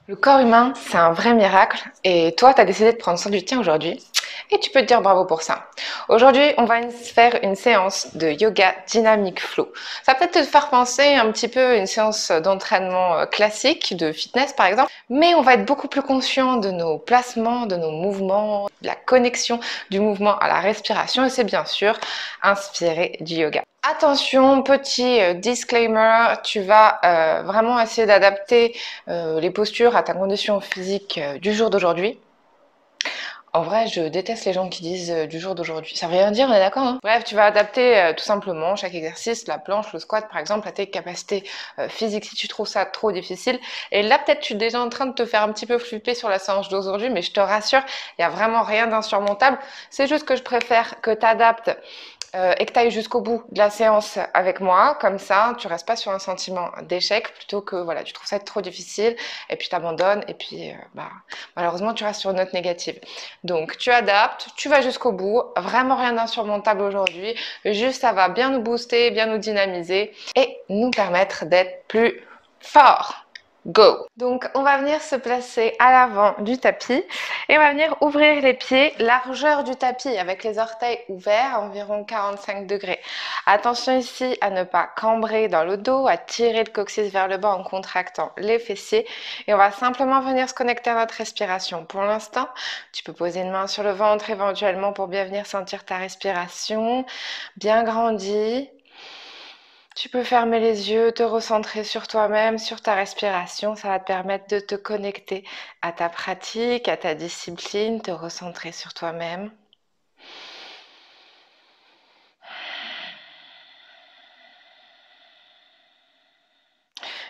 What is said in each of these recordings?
Le corps humain, c'est un vrai miracle et toi, tu as décidé de prendre soin du tien aujourd'hui et tu peux te dire bravo pour ça. Aujourd'hui, on va faire une séance de yoga dynamique flow. Ça va peut-être te faire penser un petit peu à une séance d'entraînement classique, de fitness par exemple, mais on va être beaucoup plus conscient de nos placements, de nos mouvements, de la connexion du mouvement à la respiration et c'est bien sûr inspiré du yoga. Attention, petit disclaimer, tu vas vraiment essayer d'adapter les postures à ta condition physique du jour d'aujourd'hui. En vrai, je déteste les gens qui disent du jour d'aujourd'hui. Ça veut rien dire, on est d'accord, hein? Bref, tu vas adapter tout simplement chaque exercice, la planche, le squat par exemple, à tes capacités physiques si tu trouves ça trop difficile. Et là, peut-être tu es déjà en train de te faire un petit peu flipper sur la séance d'aujourd'hui, mais je te rassure, il n'y a vraiment rien d'insurmontable. C'est juste que je préfère que tu adaptes et que tu ailles jusqu'au bout de la séance avec moi, comme ça tu restes pas sur un sentiment d'échec plutôt que voilà, tu trouves ça trop difficile et puis tu abandonnes et puis malheureusement tu restes sur une note négative. Donc tu adaptes, tu vas jusqu'au bout, vraiment rien d'insurmontable aujourd'hui, juste ça va bien nous booster, bien nous dynamiser et nous permettre d'être plus forts. Go! Donc on va venir se placer à l'avant du tapis et on va venir ouvrir les pieds, largeur du tapis avec les orteils ouverts à environ 45 degrés. Attention ici à ne pas cambrer dans le dos, à tirer le coccyx vers le bas en contractant les fessiers et on va simplement venir se connecter à notre respiration. Pour l'instant, tu peux poser une main sur le ventre éventuellement pour bien venir sentir ta respiration, bien grandie. Tu peux fermer les yeux, te recentrer sur toi-même, sur ta respiration. Ça va te permettre de te connecter à ta pratique, à ta discipline, te recentrer sur toi-même.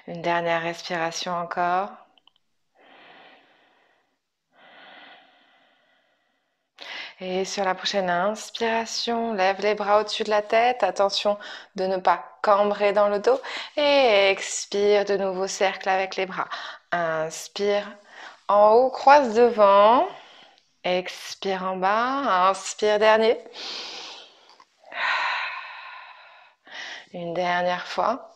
Une dernière respiration encore. Et sur la prochaine inspiration, lève les bras au-dessus de la tête. Attention de ne pas cambrer dans le dos. Et expire de nouveau, cercle avec les bras. Inspire en haut, croise devant. Expire en bas. Inspire dernier. Une dernière fois.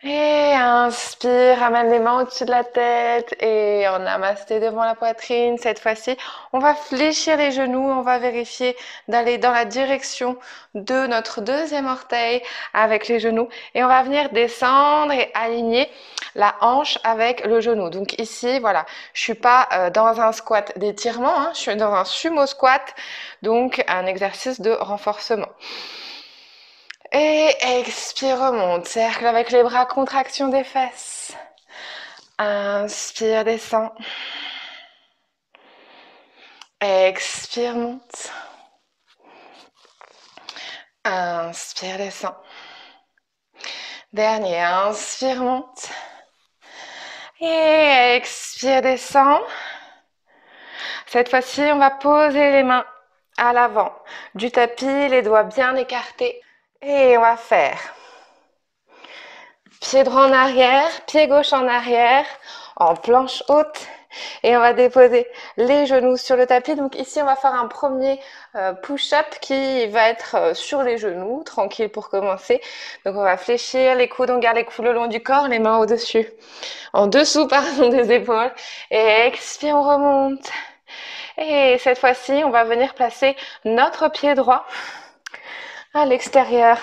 Et inspire, ramène les mains au-dessus de la tête et en namasté devant la poitrine. Cette fois-ci, on va fléchir les genoux, on va vérifier d'aller dans la direction de notre deuxième orteil avec les genoux et on va venir descendre et aligner la hanche avec le genou. Donc ici, voilà, je suis pas dans un squat d'étirement, hein, je suis dans un sumo squat, donc un exercice de renforcement. Et expire, remonte. Cercle avec les bras, contraction des fesses. Inspire, descend. Expire, monte. Inspire, descend. Dernier, inspire, monte. Et expire, descend. Cette fois-ci, on va poser les mains à l'avant du tapis, les doigts bien écartés. Et on va faire pied droit en arrière, pied gauche en arrière, en planche haute. Et on va déposer les genoux sur le tapis. Donc ici, on va faire un premier push-up qui va être sur les genoux, tranquille pour commencer. Donc on va fléchir les coudes, on garde les coudes le long du corps, les mains au-dessus, en dessous, pardon, des épaules. Et expire, on remonte. Et cette fois-ci, on va venir placer notre pied droit à l'extérieur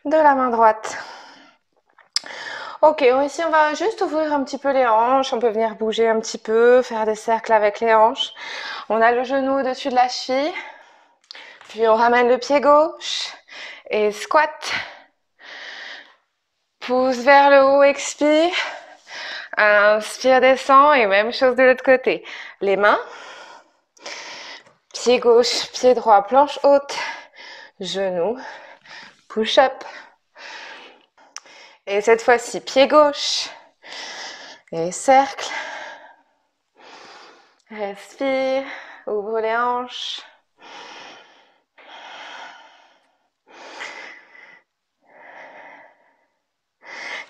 de la main droite. Ok, ici on va juste ouvrir un petit peu les hanches, on peut venir bouger un petit peu, faire des cercles avec les hanches. On a le genou au-dessus de la cheville, puis on ramène le pied gauche et squat. Pousse vers le haut, expire. Inspire, descend et même chose de l'autre côté. Les mains, pied gauche, pied droit, planche haute, genou, push-up. Et cette fois-ci, pied gauche et cercle. Respire, ouvre les hanches.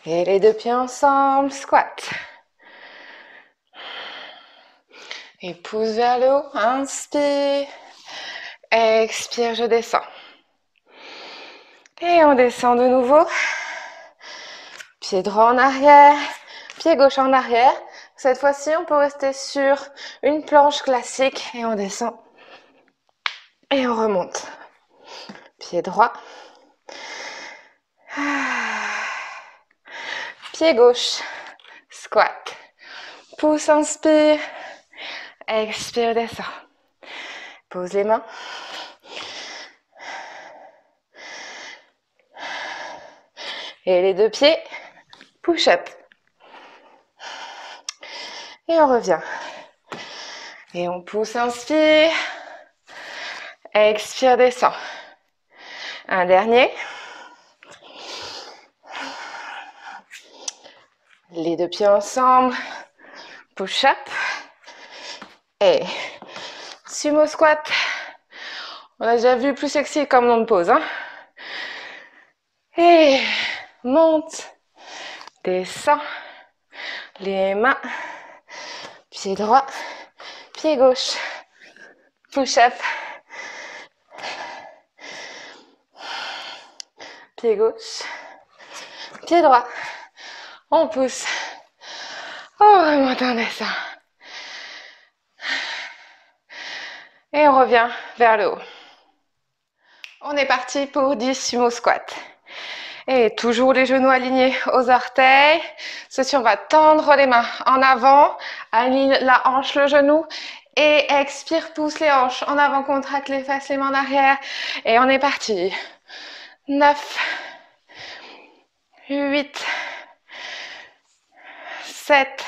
Et les deux pieds ensemble, squat. Et pousse vers le haut, inspire. Expire, je descends. Et on descend de nouveau. Pied droit en arrière, Pied gauche en arrière. Cette fois-ci, on peut rester sur une planche classique et on descend. Et on remonte. Pied droit. Pied gauche. Squat. Pouce, inspire. Expire, descend. Pose les mains. Et les deux pieds. Push-up. Et on revient. Et on pousse, inspire. Expire, descend. Un dernier. Les deux pieds ensemble. Push-up. Et sumo squat. On a déjà vu plus sexy comme nom de pose. Hein? Et monte. Descend. Les mains. Pied droit. Pied gauche. Push-up. Pied gauche. Pied droit. On pousse. On remonte, on descend. Et on revient vers le haut. On est parti pour 10 sumo squat. Et toujours les genoux alignés aux orteils. Ceci, on va tendre les mains en avant. Aligne la hanche, le genou. Et expire, pousse les hanches en avant, contracte les fesses, les mains en arrière. Et on est parti. 9, 8, 7.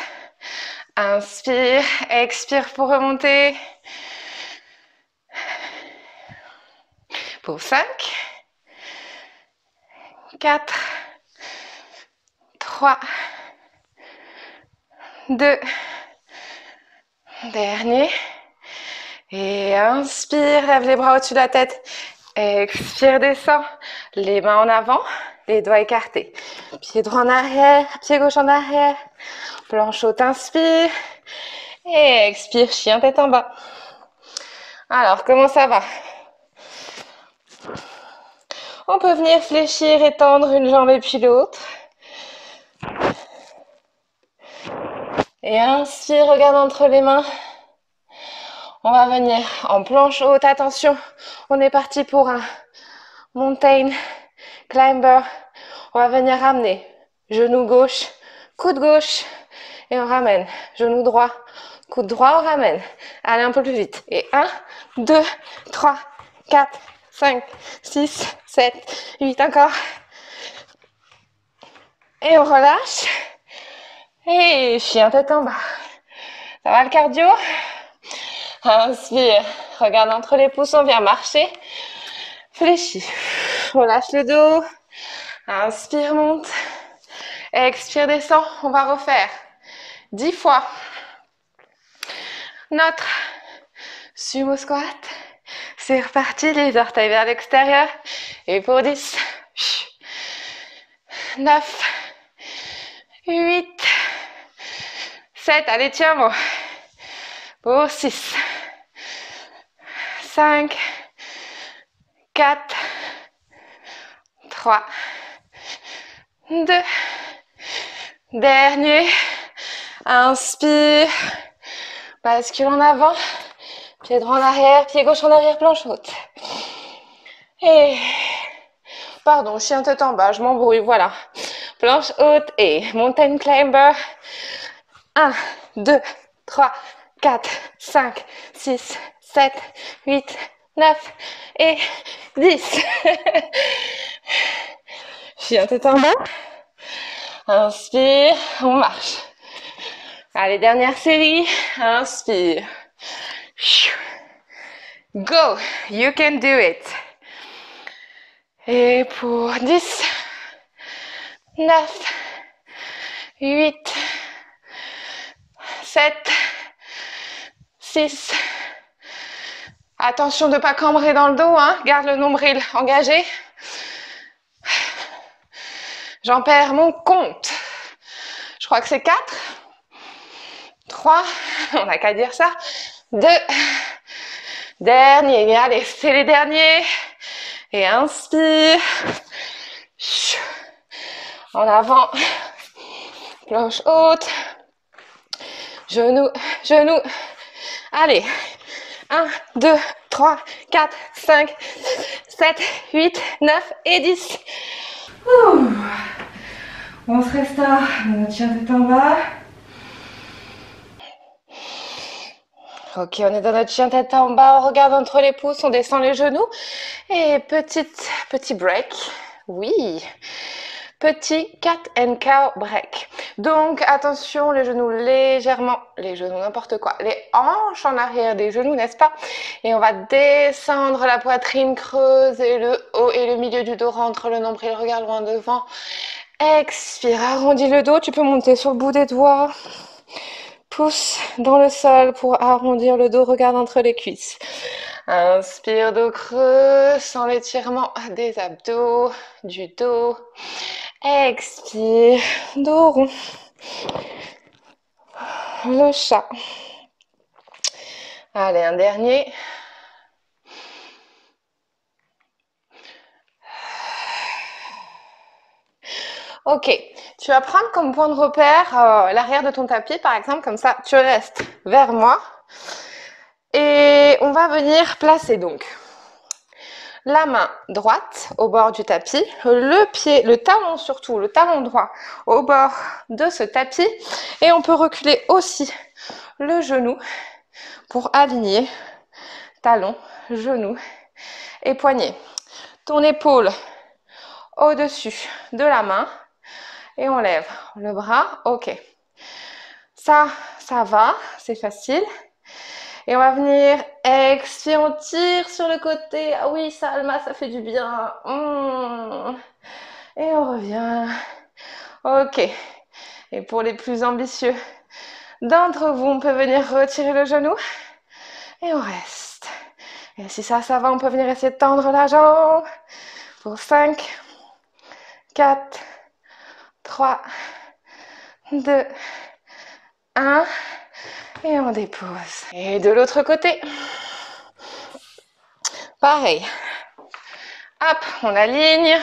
Inspire, expire pour remonter. Pour 5, 4, 3, 2, dernier. Et inspire, lève les bras au-dessus de la tête. Expire, descend. Les mains en avant, les doigts écartés. Pied droit en arrière, pied gauche en arrière. Planche haute, inspire. Et expire, chien tête en bas. Alors, comment ça va? On peut venir fléchir et tendre une jambe et puis l'autre. Et inspire, regarde entre les mains. On va venir en planche haute. Attention, on est parti pour un mountain climber. On va venir ramener genou gauche, coude gauche. Et on ramène. Genou droit, coude droit, on ramène. Allez un peu plus vite. Et 1, 2, 3, 4, 5, 6, 7, 8 encore. Et on relâche. Et chien tête en bas. Ça va le cardio? Inspire. Regarde entre les pouces, on vient marcher. Fléchis. Relâche le dos. Inspire, monte. Expire, descend. On va refaire 10 fois notre sumo squat. C'est reparti, les orteils vers l'extérieur. Et pour 10, 9, 8, 7, allez tiens-moi. Pour 6, 5, 4, 3, 2, dernier. Inspire, bascule en avant, pied droit en arrière, pied gauche en arrière, planche haute. Et, pardon, chien tête en bas, je m'embrouille, voilà. Planche haute et mountain climber. 1, 2, 3, 4, 5, 6, 7, 8, 9 et 10. Chien tête en bas. Inspire, on marche. Allez, dernière série. Inspire. Go, you can do it. Et pour 10, 9, 8, 7, 6. Attention de ne pas cambrer dans le dos, hein. Garde le nombril engagé. J'en perds mon compte. Je crois que c'est 4. 3. On n'a qu'à dire ça. 2. Dernier. Allez, c'est les derniers. Et inspire. En avant. planche haute. Genou, genou. Allez. 1, 2, 3, 4, 5, 7, 8, 9 et 10. Ouh. On se restaure dans notre chien tête en bas. Ok, on est dans notre chien tête en bas, on regarde entre les pouces, on descend les genoux. Et petit break. Oui. Petit cat and cow break. Donc attention, les genoux légèrement, les genoux n'importe quoi, les hanches en arrière des genoux, n'est-ce pas? Et on va descendre la poitrine, creuser le haut et le milieu du dos, rentre le nombril, regarde loin devant. Expire, arrondis le dos, tu peux monter sur le bout des doigts. Pousse dans le sol pour arrondir le dos, regarde entre les cuisses. Inspire, dos creux, sans l'étirement des abdos, du dos. Expire, dos rond. Le chat. Allez, un dernier. Ok, tu vas prendre comme point de repère l'arrière de ton tapis, par exemple, comme ça, tu restes vers moi. Et on va venir placer donc la main droite au bord du tapis, le pied, le talon surtout, le talon droit au bord de ce tapis. Et on peut reculer aussi le genou pour aligner talon, genou et poignet. Ton épaule au-dessus de la main et on lève le bras. Ok. Ça va, c'est facile. Et on va venir, expire, on tire sur le côté. Ah oui, Salma, ça fait du bien. Et on revient. Ok. Et pour les plus ambitieux d'entre vous, on peut venir retirer le genou. Et on reste. Et si ça va, on peut venir essayer de tendre la jambe. Pour 5, 4, 3, 2, 1. Et on dépose. Et de l'autre côté. Pareil. Hop, on aligne.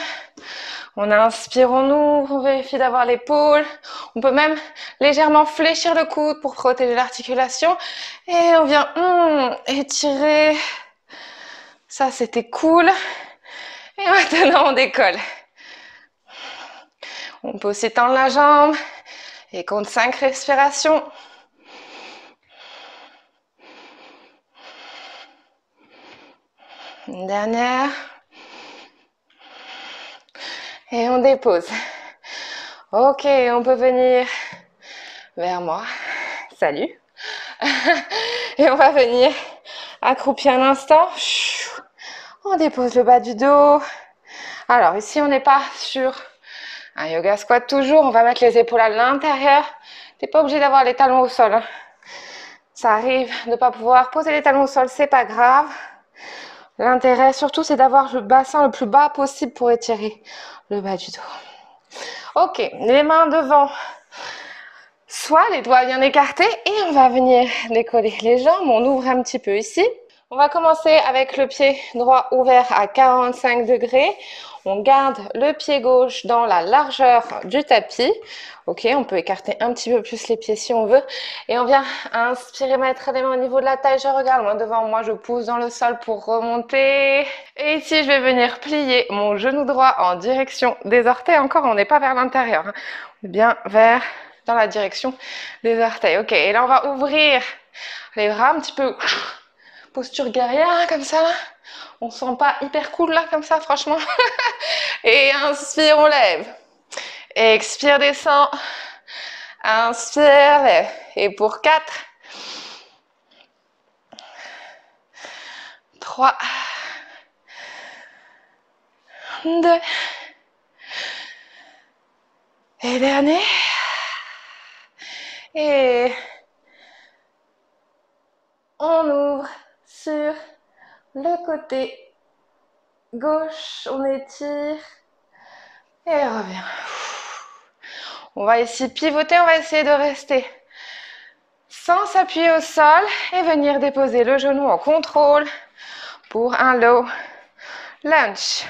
On inspire, on ouvre, on vérifie d'avoir l'épaule. On peut même légèrement fléchir le coude pour protéger l'articulation. Et on vient étirer. Ça, c'était cool. Et maintenant, on décolle. On peut aussi tendre la jambe. Et compte 5 respirations. Une dernière. Et on dépose. Ok, on peut venir vers moi. Salut. Et on va venir accroupir un instant. On dépose le bas du dos. Alors ici, on n'est pas sur un yoga squat toujours. On va mettre les épaules à l'intérieur. Tu n'es pas obligé d'avoir les talons au sol. Ça arrive de ne pas pouvoir poser les talons au sol, c'est pas grave. L'intérêt surtout, c'est d'avoir le bassin le plus bas possible pour étirer le bas du dos. Ok, les mains devant, soit les doigts bien écartés et on va venir décoller les jambes. On ouvre un petit peu ici. On va commencer avec le pied droit ouvert à 45 degrés. On garde le pied gauche dans la largeur du tapis. Ok, on peut écarter un petit peu plus les pieds si on veut. Et on vient inspirer, mettre les mains au niveau de la taille. Je regarde loin devant moi, je pousse dans le sol pour remonter. Et ici, je vais venir plier mon genou droit en direction des orteils. Encore, on n'est pas vers l'intérieur. On est bien dans la direction des orteils. Ok, et là, on va ouvrir les bras un petit peu... Posture guerrière, comme ça. On se sent pas hyper cool, là, comme ça, franchement. Et inspire, on lève. Expire, descend. Inspire, lève. Et pour 4, 3, 2. Et dernier. Et on ouvre sur le côté gauche, on étire et on revient. On va ici pivoter, on va essayer de rester sans s'appuyer au sol et venir déposer le genou en contrôle pour un low lunge.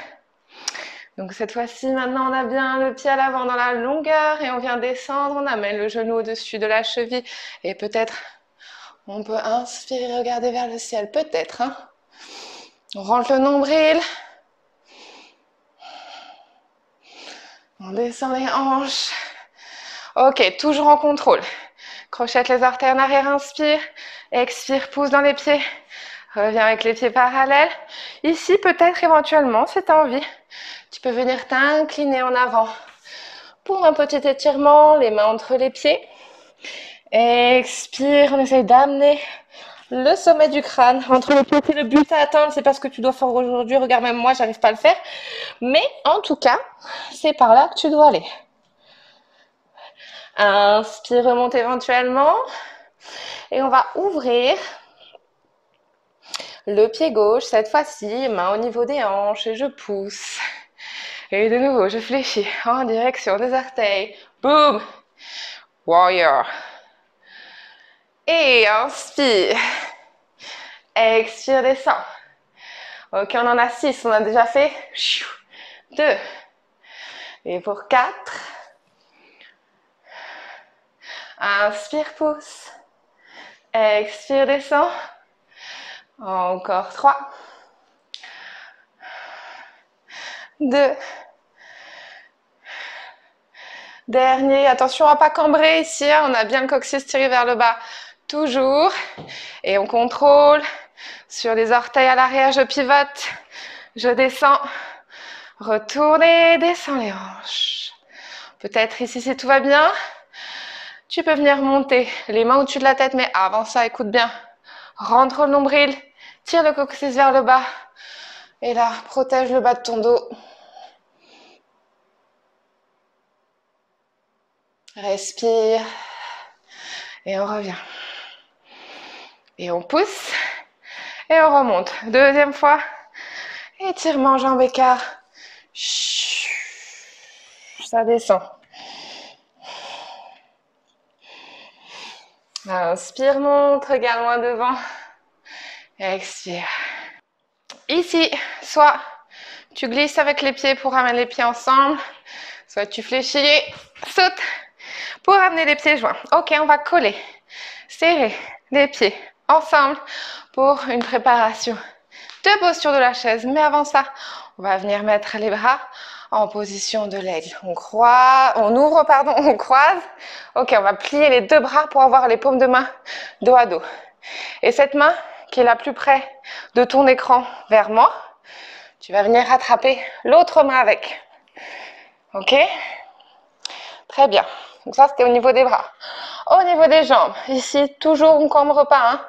Donc cette fois-ci, maintenant on a bien le pied à l'avant dans la longueur et on vient descendre, on amène le genou au-dessus de la cheville et peut-être on peut inspirer, regarder vers le ciel, peut-être. Hein. On rentre le nombril, on descend les hanches. Ok, toujours en contrôle. Crochette les orteils en arrière, inspire, expire, pousse dans les pieds. Reviens avec les pieds parallèles. Ici, peut-être éventuellement, si tu as envie, tu peux venir t'incliner en avant pour un petit étirement, les mains entre les pieds. Expire, on essaye d'amener le sommet du crâne entre les pieds. C'est le but à atteindre, c'est pas ce que tu dois faire aujourd'hui. Regarde, même moi, j'arrive pas à le faire. Mais en tout cas, c'est par là que tu dois aller. Inspire, remonte éventuellement. Et on va ouvrir le pied gauche, cette fois-ci, main au niveau des hanches et je pousse. Et de nouveau, je fléchis en direction des orteils. Boum! Warrior. Et inspire. Expire, descend. Ok, on en a 6, on a déjà fait 2. Et pour 4. Inspire, pousse. Expire, descend. Encore 3. 2. Dernier, attention à ne pas cambrer ici, hein. On a bien le coccyx tiré vers le bas, toujours. Et on contrôle sur les orteils à l'arrière, je pivote, je descends, retournez, descends les hanches. Peut-être ici si tout va bien, tu peux venir monter les mains au-dessus de la tête, mais avant ça, écoute bien. Rentre le nombril, tire le coccyx vers le bas. Et là, protège le bas de ton dos. Respire. Et on revient. Et on pousse. Et on remonte. Deuxième fois. Étirement, jambes écart. Ça descend. Inspire, monte, regarde loin devant. Expire. Ici, soit tu glisses avec les pieds pour ramener les pieds ensemble, soit tu fléchis, saute pour ramener les pieds joints. Ok, on va coller, serrer les pieds ensemble pour une préparation de posture de la chaise. Mais avant ça, on va venir mettre les bras en position de l'aigle. On ouvre, on croise. Ok, on va plier les deux bras pour avoir les paumes de main dos à dos. Et cette main qui est la plus près de ton écran vers moi, tu vas venir rattraper l'autre main avec. Ok? Très bien. Donc ça, c'était au niveau des bras. Au niveau des jambes, ici, toujours on ne cambre pas. Hein.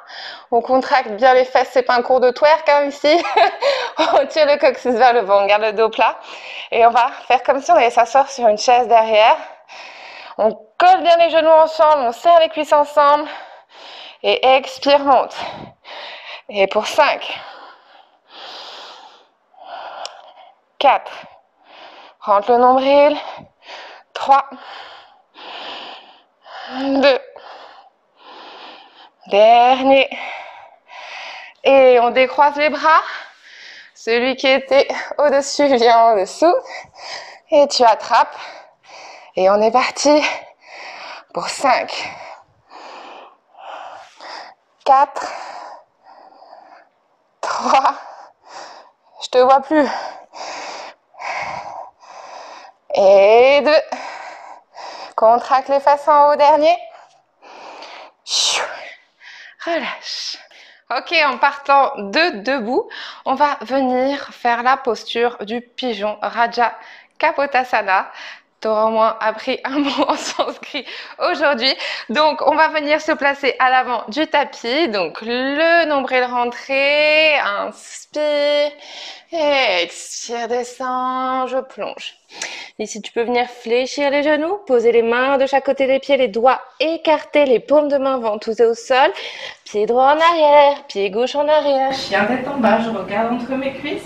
On contracte bien les fesses, c'est pas un cours de twerk hein, ici. On tire le coccyx vers le bas, on garde le dos plat. Et on va faire comme si on allait s'asseoir sur une chaise derrière. On colle bien les genoux ensemble, on serre les cuisses ensemble. Et expire, monte. Et pour 5. 4. Rentre le nombril. 3. 2. Dernier. Et on décroise les bras. Celui qui était au-dessus vient en dessous. Et tu attrapes. Et on est parti pour 5. 4. 3. Je te vois plus. Et 2. Contracte les fesses en haut, dernier. Relâche. Ok, en partant de debout, on va venir faire la posture du pigeon Raja Kapotasana. Tu auras au moins appris un mot en sanskrit aujourd'hui. Donc, on va venir se placer à l'avant du tapis. Donc, le nombril rentré. Inspire. Expire, descend. Je plonge. Ici, tu peux venir fléchir les genoux, poser les mains de chaque côté des pieds, les doigts écartés, les paumes de main ventouses au sol. Pied droit en arrière, pied gauche en arrière. Chien tête en bas, je regarde entre mes cuisses.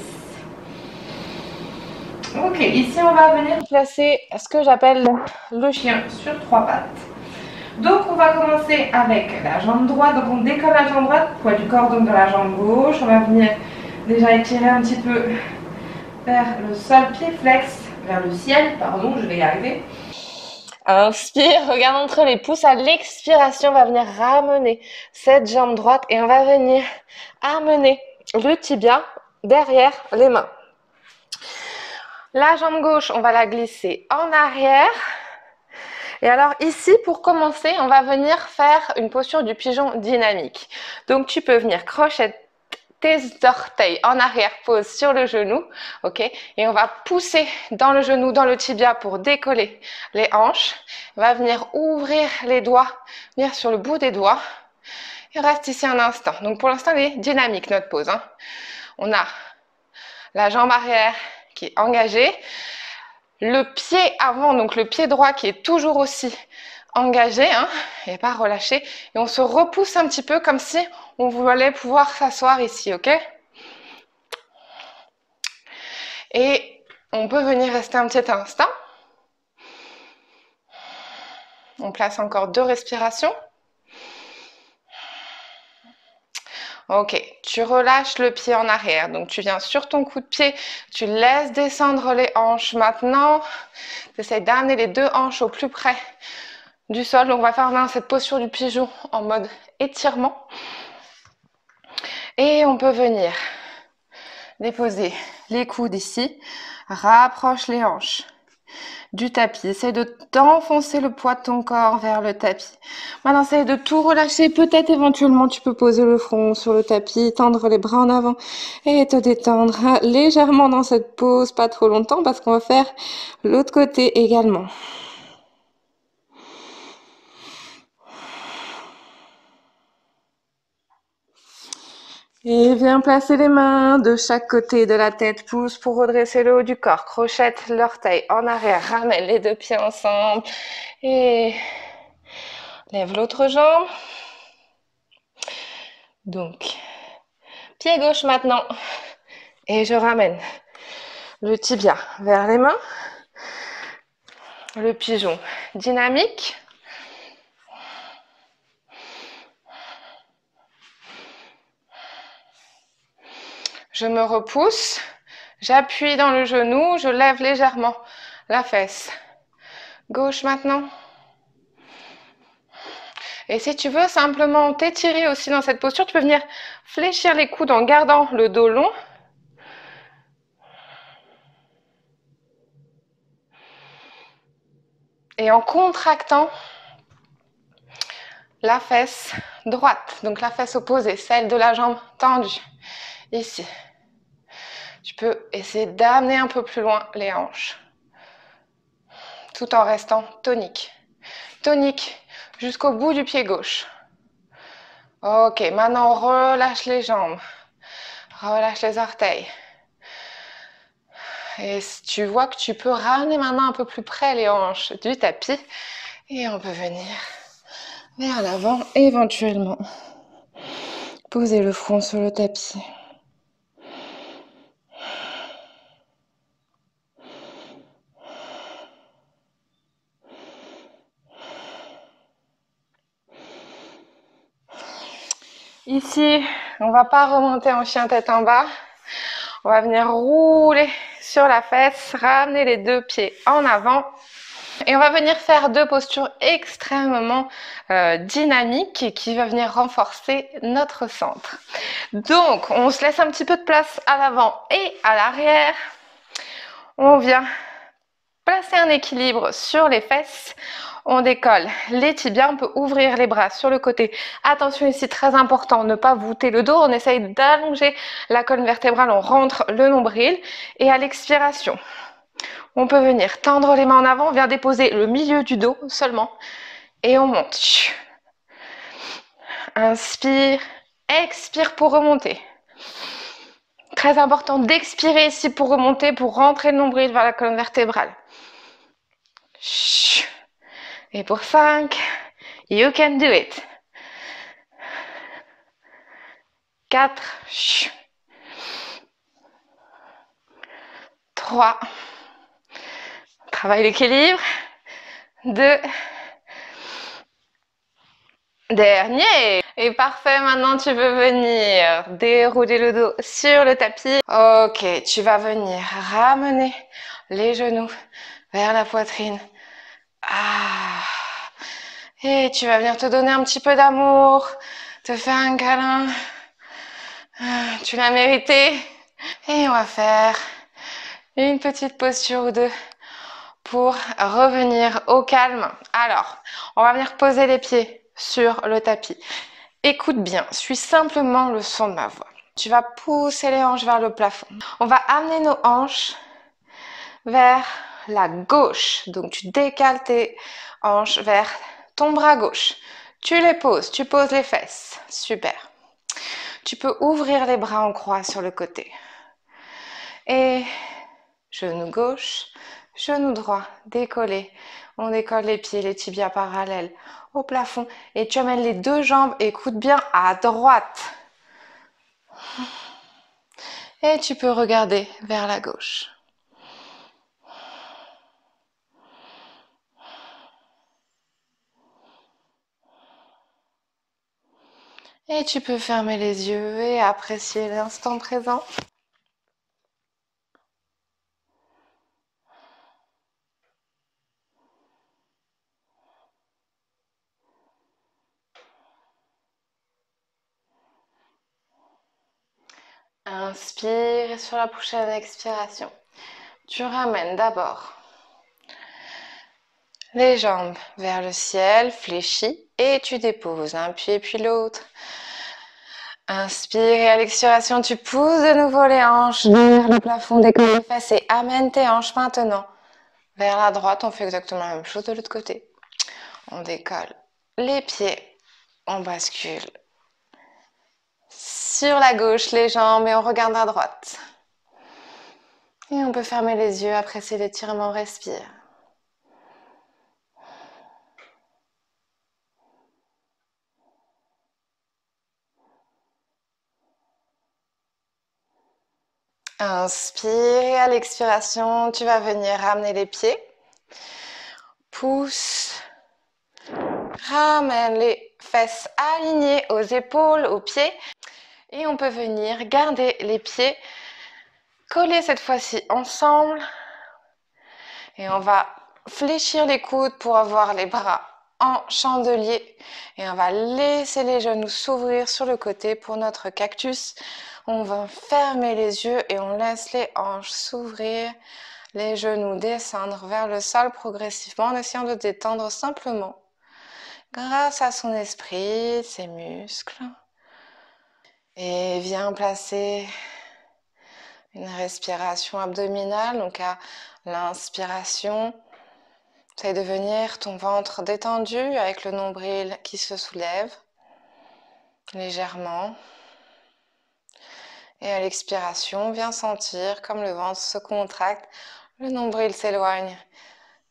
Ok, ici on va venir placer ce que j'appelle le chien sur 3 pattes. Donc on va commencer avec la jambe droite, donc on décolle la jambe droite, poids du corps donc dans la jambe gauche. On va venir déjà étirer un petit peu vers le sol, pied flex. vers le ciel, pardon, je vais y arriver. Inspire, regarde entre les pouces. À l'expiration, on va venir ramener cette jambe droite et on va venir amener le tibia derrière les mains. La jambe gauche, on va la glisser en arrière. Et alors ici, pour commencer, on va venir faire une posture du pigeon dynamique. Donc tu peux venir crocheter tes orteils en arrière, pose sur le genou, ok? Et on va pousser dans le genou, dans le tibia pour décoller les hanches. On va venir ouvrir les doigts, venir sur le bout des doigts. Et on reste ici un instant. Donc pour l'instant, elle est dynamique notre pose, hein. On a la jambe arrière qui est engagée. Le pied avant, donc le pied droit qui est toujours aussi engagé, hein, et pas relâché. Et on se repousse un petit peu comme si on voulait pouvoir s'asseoir ici, ok? Et on peut venir rester un petit instant. On place encore 2 respirations. Ok, tu relâches le pied en arrière. Donc tu viens sur ton coup de pied, tu laisses descendre les hanches. Maintenant, tu essaies d'amener les 2 hanches au plus près du sol. Donc on va faire maintenant cette posture du pigeon en mode étirement. Et on peut venir déposer les coudes ici, rapproche les hanches du tapis. Essaye de t'enfoncer le poids de ton corps vers le tapis. Maintenant, essaye de tout relâcher. Peut-être éventuellement, tu peux poser le front sur le tapis, tendre les bras en avant et te détendre légèrement dans cette pose, pas trop longtemps parce qu'on va faire l'autre côté également. Et viens placer les mains de chaque côté de la tête. Pousse pour redresser le haut du corps. Crochette l'orteil en arrière. Ramène les 2 pieds ensemble. Et lève l'autre jambe. Donc, pied gauche maintenant. Et je ramène le tibia vers les mains. Le pigeon dynamique. Je me repousse, j'appuie dans le genou, je lève légèrement la fesse. Gauche maintenant. Et si tu veux simplement t'étirer aussi dans cette posture, tu peux venir fléchir les coudes en gardant le dos long. Et en contractant la fesse droite, donc la fesse opposée, celle de la jambe tendue. Ici. Tu peux essayer d'amener un peu plus loin les hanches, tout en restant tonique. Tonique jusqu'au bout du pied gauche. Ok, maintenant on relâche les jambes, relâche les orteils. Et tu vois que tu peux ramener maintenant un peu plus près les hanches du tapis. Et on peut venir vers l'avant, éventuellement poser le front sur le tapis. Ici, on ne va pas remonter en chien tête en bas. On va venir rouler sur la fesse, ramener les 2 pieds en avant. Et on va venir faire 2 postures extrêmement dynamiques qui vont venir renforcer notre centre. Donc, on se laisse un petit peu de place à l'avant et à l'arrière. On vient placer un équilibre sur les fesses. On décolle les tibias, on peut ouvrir les bras sur le côté. Attention ici, très important, ne pas voûter le dos. On essaye d'allonger la colonne vertébrale, on rentre le nombril. Et à l'expiration, on peut venir tendre les mains en avant, on vient déposer le milieu du dos seulement. Et on monte. Inspire, expire pour remonter. Très important d'expirer ici pour remonter, pour rentrer le nombril vers la colonne vertébrale. Et pour 5, you can do it. 4, 3, travaille l'équilibre. 2, dernier. Et parfait, maintenant tu veux venir dérouler le dos sur le tapis. Ok, tu vas venir ramener les genoux vers la poitrine. Ah. Et tu vas venir te donner un petit peu d'amour, te faire un câlin. Tu l'as mérité. Et on va faire une petite posture ou deux pour revenir au calme. Alors, on va venir poser les pieds sur le tapis. Écoute bien, suis simplement le son de ma voix. Tu vas pousser les hanches vers le plafond. On va amener nos hanches vers la gauche. Donc, tu décales tes hanches vers ton bras gauche. Tu les poses, tu poses les fesses. Super. Tu peux ouvrir les bras en croix sur le côté. Et genou gauche, genou droit, décollé. On décolle les pieds, les tibias parallèles au plafond. Et tu amènes les deux jambes, écoute bien, à droite. Et tu peux regarder vers la gauche. Et tu peux fermer les yeux et apprécier l'instant présent. Inspire et sur la prochaine expiration, tu ramènes d'abord les jambes vers le ciel, fléchis, et tu déposes un pied puis l'autre. Inspire et à l'expiration, tu pousses de nouveau les hanches vers le plafond, décolle les fesses et amène tes hanches maintenant vers la droite. On fait exactement la même chose de l'autre côté. On décolle les pieds, on bascule sur la gauche les jambes et on regarde à droite. Et on peut fermer les yeux, apprécier l'étirement, respire. Inspire et à l'expiration, tu vas venir ramener les pieds. Pousse. Ramène les fesses alignées aux épaules, aux pieds. Et on peut venir garder les pieds collés cette fois-ci ensemble. Et on va fléchir les coudes pour avoir les bras en chandelier. Et on va laisser les genoux s'ouvrir sur le côté pour notre cactus. On va fermer les yeux et on laisse les hanches s'ouvrir. Les genoux descendre vers le sol progressivement en essayant de détendre simplement grâce à son esprit, ses muscles. Et viens placer une respiration abdominale. Donc à l'inspiration, essaye de venir ton ventre détendu avec le nombril qui se soulève légèrement. Et à l'expiration, viens sentir comme le ventre se contracte, le nombril s'éloigne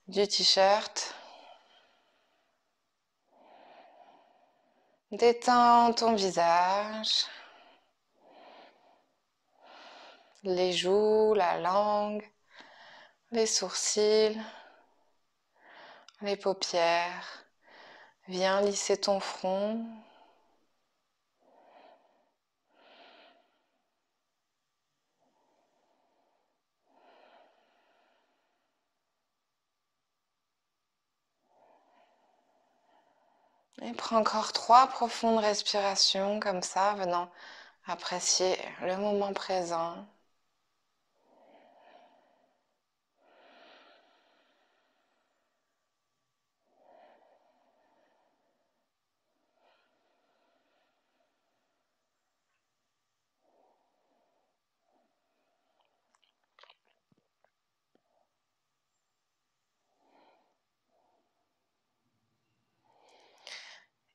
du t-shirt. Détends ton visage, les joues, la langue, les sourcils, les paupières. Viens lisser ton front. Et prends encore 3 profondes respirations comme ça, venant apprécier le moment présent.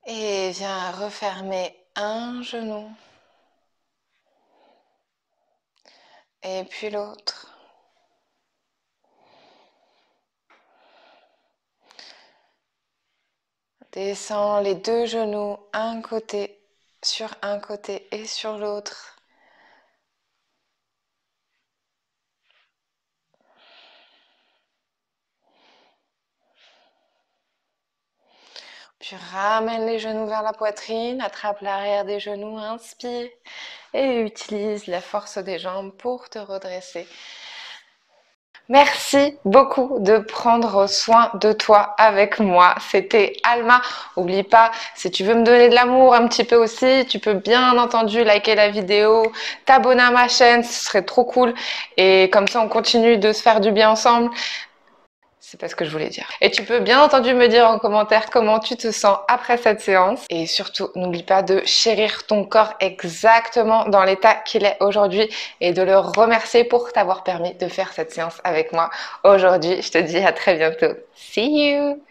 Et viens refermer un genou et puis l'autre. Descends les deux genoux, un côté sur un côté et sur l'autre. Puis ramène les genoux vers la poitrine, attrape l'arrière des genoux, inspire et utilise la force des jambes pour te redresser. Merci beaucoup de prendre soin de toi avec moi. C'était Alma. N'oublie pas, si tu veux me donner de l'amour un petit peu aussi, tu peux bien entendu liker la vidéo, t'abonner à ma chaîne, ce serait trop cool. Et comme ça, on continue de se faire du bien ensemble. C'est pas ce que je voulais dire. Et tu peux bien entendu me dire en commentaire comment tu te sens après cette séance. Et surtout, n'oublie pas de chérir ton corps exactement dans l'état qu'il est aujourd'hui et de le remercier pour t'avoir permis de faire cette séance avec moi aujourd'hui. Je te dis à très bientôt. See you!